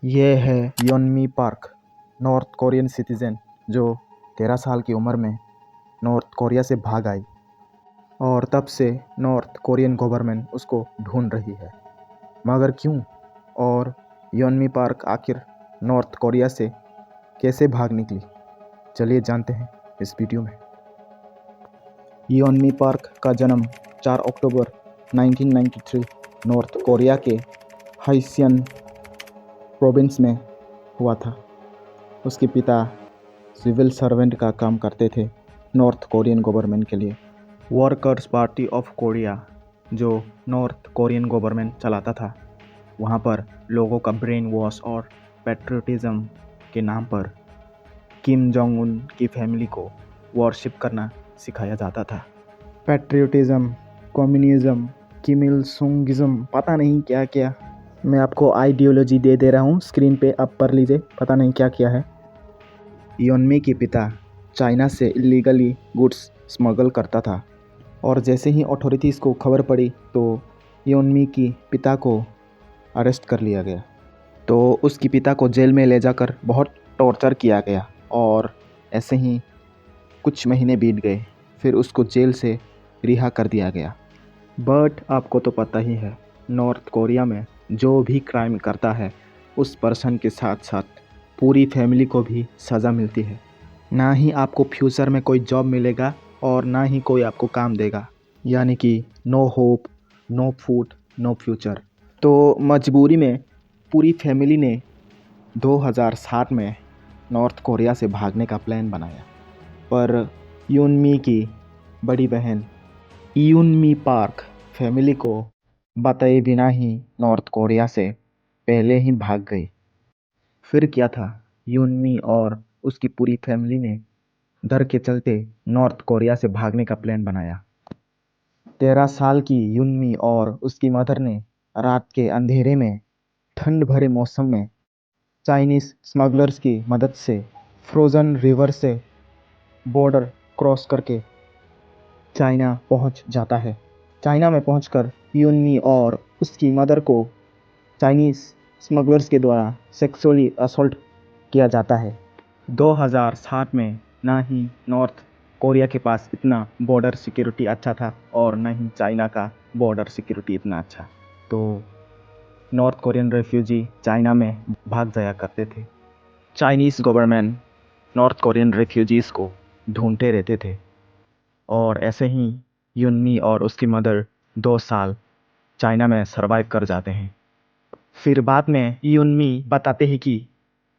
ये है योनमी park, north Korean citizen जो 13 साल की उम्र में नॉर्थ कोरिया से भाग आई और तब से नॉर्थ कोरियन गवर्नमेंट उसको ढूंढ रही है। मगर क्यों और योनमी पार्क आखिर नॉर्थ कोरिया से कैसे भाग निकली, चलिए जानते हैं इस वीडियो में। योनमी पार्क का जन्म 4 अक्टूबर 1993 नॉर्थ कोरिया के हाइसियन प्रोविंस में हुआ था। उसके पिता सिविल सर्वेंट का काम करते थे नॉर्थ कोरियन गवर्नमेंट के लिए। वर्कर्स पार्टी ऑफ कोरिया जो नॉर्थ कोरियन गवर्नमेंट चलाता था, वहाँ पर लोगों का ब्रेन वॉश और पैट्रियटिज्म के नाम पर किम जोंग उन की फैमिली को वॉरशिप करना सिखाया जाता था। पैट्रियटिज्म, कम्युनिज्म, किम इल सुंगिज्म, पता नहीं क्या क्या। मैं आपको आइडियोलॉजी दे रहा हूँ, स्क्रीन पे आप पढ़ लीजिए, पता नहीं क्या क्या है। योनमी के पिता चाइना से इलीगली गुड्स स्मगल करता था और जैसे ही अथॉरिटीज़ को खबर पड़ी तो योनमी की पिता को अरेस्ट कर लिया गया। तो उसकी पिता को जेल में ले जाकर बहुत टॉर्चर किया गया और ऐसे ही कुछ महीने बीत गए, फिर उसको जेल से रिहा कर दिया गया। बट आपको तो पता ही है, नॉर्थ कोरिया में जो भी क्राइम करता है उस पर्सन के साथ साथ पूरी फैमिली को भी सज़ा मिलती है। ना ही आपको फ्यूचर में कोई जॉब मिलेगा और ना ही कोई आपको काम देगा, यानी कि no hope, no food, no future. तो मजबूरी में पूरी फैमिली ने 2007 में नॉर्थ कोरिया से भागने का प्लान बनाया, पर यूनमी की बड़ी बहन यूनमी पार्क फैमिली को बताए बिना ही नॉर्थ कोरिया से पहले ही भाग गई। फिर क्या था, यूनमी और उसकी पूरी फैमिली ने डर के चलते नॉर्थ कोरिया से भागने का प्लान बनाया। 13 साल की यूनमी और उसकी मदर ने रात के अंधेरे में ठंड भरे मौसम में चाइनीज स्मगलर्स की मदद से फ्रोज़न रिवर से बॉर्डर क्रॉस करके चाइना पहुंच जाता है। चाइना में पहुंचकर यूनमी और उसकी मदर को चाइनीज स्मगलर्स के द्वारा सेक्सुअली असॉल्ट किया जाता है। 2007 में ना ही नॉर्थ कोरिया के पास इतना बॉर्डर सिक्योरिटी अच्छा था और ना ही चाइना का बॉर्डर सिक्योरिटी इतना अच्छा। तो नॉर्थ कोरियन रेफ्यूजी चाइना में भाग जाया करते थे। Chinese government north Korean refugees को ढूंढते रहते थे और ऐसे ही यूनमी और उसकी मदर 2 साल चाइना में सरवाइव कर जाते हैं। फिर बाद में यूनमी बताते हैं कि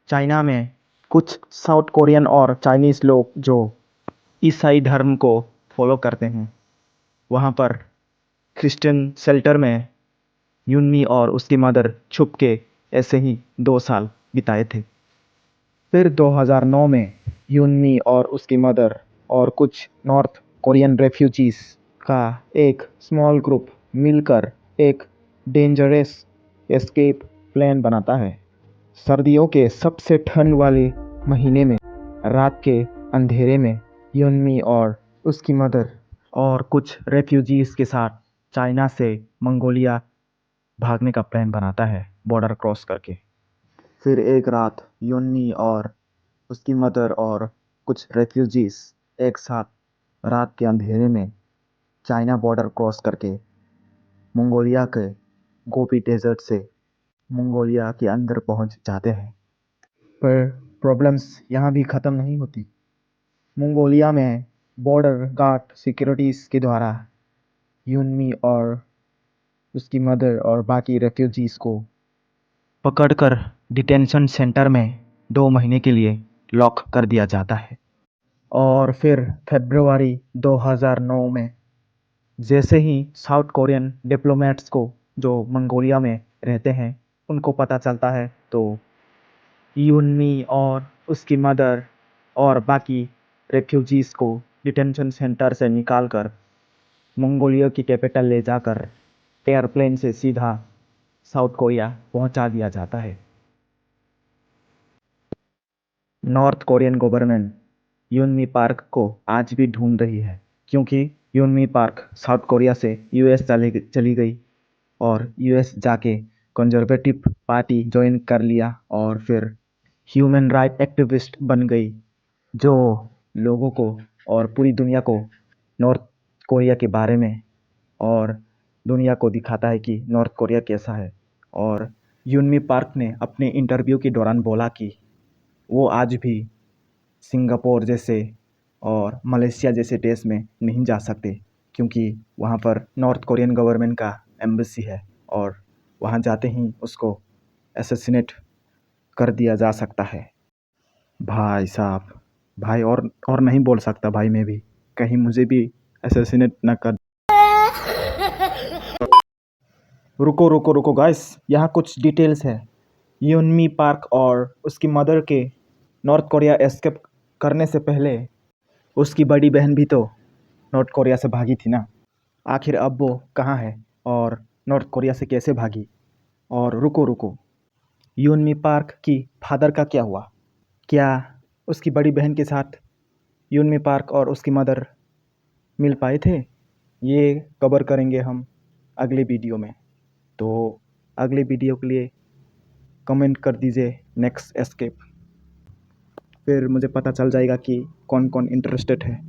चाइना में कुछ साउथ कोरियन और चाइनीज़ लोग जो ईसाई धर्म को फॉलो करते हैं, वहाँ पर क्रिश्चियन शेल्टर में यूनमी और उसकी मदर छुप के ऐसे ही 2 साल बिताए थे। फिर 2009 में यूनमी और उसकी मदर और कुछ नॉर्थ कोरियन रेफ्यूजीज़ का एक स्मॉल ग्रुप मिलकर एक डेंजरस एस्केप प्लान बनाता है। सर्दियों के सबसे ठंड वाले महीने में रात के अंधेरे में यूनमी और उसकी मदर और कुछ रेफ्यूजीज़ के साथ चाइना से मंगोलिया भागने का प्लान बनाता है बॉर्डर क्रॉस करके। फिर एक रात यूनमी और उसकी मदर और कुछ रेफ्यूजीज़ एक साथ रात के अंधेरे में चाइना बॉर्डर क्रॉस करके मंगोलिया के गोबी डेजर्ट से मंगोलिया के अंदर पहुंच जाते हैं। पर प्रॉब्लम्स यहाँ भी ख़त्म नहीं होती। मंगोलिया में बॉर्डर गार्ड सिक्योरिटीज़ के द्वारा यूनमी और उसकी मदर और बाकी रेफ्यूजीज़ को पकड़कर डिटेंशन सेंटर में 2 महीने के लिए लॉक कर दिया जाता है। और फिर फरवरी 2009 में जैसे ही साउथ कोरियन डिप्लोमेट्स को जो मंगोलिया में रहते हैं उनको पता चलता है, तो यूनमी और उसकी मदर और बाकी रेफ्यूजीज़ को डिटेंशन सेंटर से निकालकर मंगोलिया की कैपिटल ले जाकर एयरप्लेन से सीधा साउथ कोरिया पहुंचा दिया जाता है। नॉर्थ कोरियन गवर्नमेंट यूनमी पार्क को आज भी ढूंढ रही है, क्योंकि यूनमी पार्क साउथ कोरिया से यूएस चली गई और यूएस जाके कंजर्वेटिव पार्टी ज्वाइन कर लिया और फिर ह्यूमन राइट एक्टिविस्ट बन गई, जो लोगों को और पूरी दुनिया को नॉर्थ कोरिया के बारे में और दुनिया को दिखाता है कि नॉर्थ कोरिया कैसा है। और यूनमी पार्क ने अपने इंटरव्यू के दौरान बोला कि वो आज भी सिंगापुर जैसे और मलेशिया जैसे देश में नहीं जा सकते, क्योंकि वहाँ पर नॉर्थ कोरियन गवर्नमेंट का एम्बेसी है और वहाँ जाते ही उसको असैसिनेट कर दिया जा सकता है। भाई साहब, भाई और नहीं बोल सकता भाई, मैं भी कहीं मुझे भी असैसिनेट ना कर। रुको रुको रुको गाइस, यहाँ कुछ डिटेल्स है। यूनमी पार्क और उसकी मदर के नॉर्थ कोरिया एस्केप करने से पहले उसकी बड़ी बहन भी तो नॉर्थ कोरिया से भागी थी ना। आखिर अब वो कहाँ है और नॉर्थ कोरिया से कैसे भागी? और रुको रुको, यूनमी पार्क की फादर का क्या हुआ? क्या उसकी बड़ी बहन के साथ यूनमी पार्क और उसकी मदर मिल पाए थे? ये कवर करेंगे हम अगले वीडियो में। तो अगले वीडियो के लिए कमेंट कर दीजिए नेक्स्ट एस्केप, फिर मुझे पता चल जाएगा कि कौन कौन इंटरेस्टेड है।